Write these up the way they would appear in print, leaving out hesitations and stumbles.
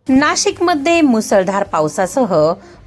नाशिकमध्ये मुसळधार पावसासह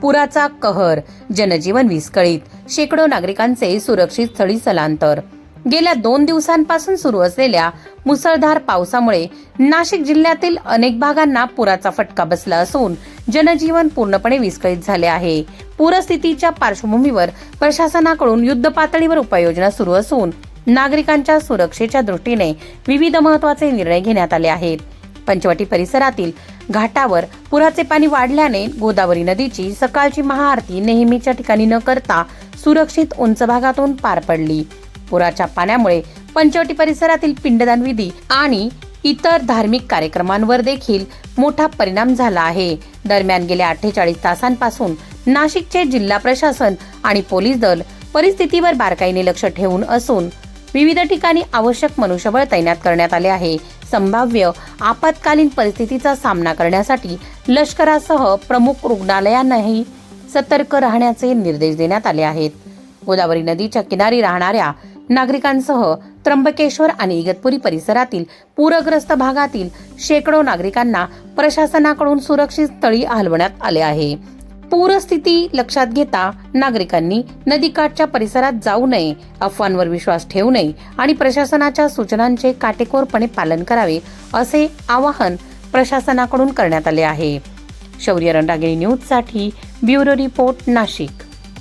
पुराचा कहर, जनजीवन विस्कळीत, शेकडो नागरिकांचे सुरक्षित स्थळी स्थलांतर। गेल्या 2 दिवसांपासून सुरू असलेल्या मुसळधार पावसामुळे नाशिक जिल्ह्यातील अनेक भागांना पुराचा फटका बसला असून जनजीवन पूर्णपणे विस्कळीत झाले आहे। पूरस्थितीच्या पार्श्वभूमीवर प्रशासनाकडून युद्ध पातळीवर उपाययोजना सुरू असून नागरिकांच्या सुरक्षेच्या दृष्टीने विविध महत्त्वाचे निर्णय घेण्यात आले आहेत। पंचवटी परिसरातील घाटावर पुराचे पाणी वाढल्याने गोदावरी नदीची सकाळची महाआरती नेहमीच्या ठिकाणी न करता सुरक्षित उंच भागातून पार पडली। पुराच्या पाण्यामुळे पंचवटी परिसरातील पिंडदान विधी आणि इतर धार्मिक कार्यक्रमांवर देखील मोठा परिणाम झाला आहे। दरम्यान गेल्या 48 तासांपासून नाशिकचे जिल्हा प्रशासन आणि पोलीस दल परिस्थितीवर बारकाईने लक्ष ठेवून असून विविध ठिकाणी आवश्यक मनुष्यबळ तैनात करण्यात आले आहे। संभाव्य आपत्कालीन परिस्थितीचा सामना करण्यासाठी लष्करासह प्रमुख रुग्णालयांनाही सतर्क राहण्याचे निर्देश देण्यात आले आहेत। गोदावरी नदीच्या किनारी राहणाऱ्या नागरिकांसह त्र्यंबकेश्वर आणि इगतपुरी परिसरातील पूरग्रस्त भागातील शेकडो नागरिकांना प्रशासनाकडून सुरक्षित स्थळी हलवण्यात आले आहे। पूरस्थिती लक्षात घेता नागरिकांनी नदीकाठच्या परिसरात जाऊ नये, अफवांवर विश्वास ठेवू नये आणि प्रशासनाच्या सूचनांचे काटेकोरपणे पालन करावे असे आवाहन प्रशासनाकडून करण्यात आले आहे। शौर्य रणरागिणी न्यूजसाठी ब्युरो रिपोर्ट, नाशिक।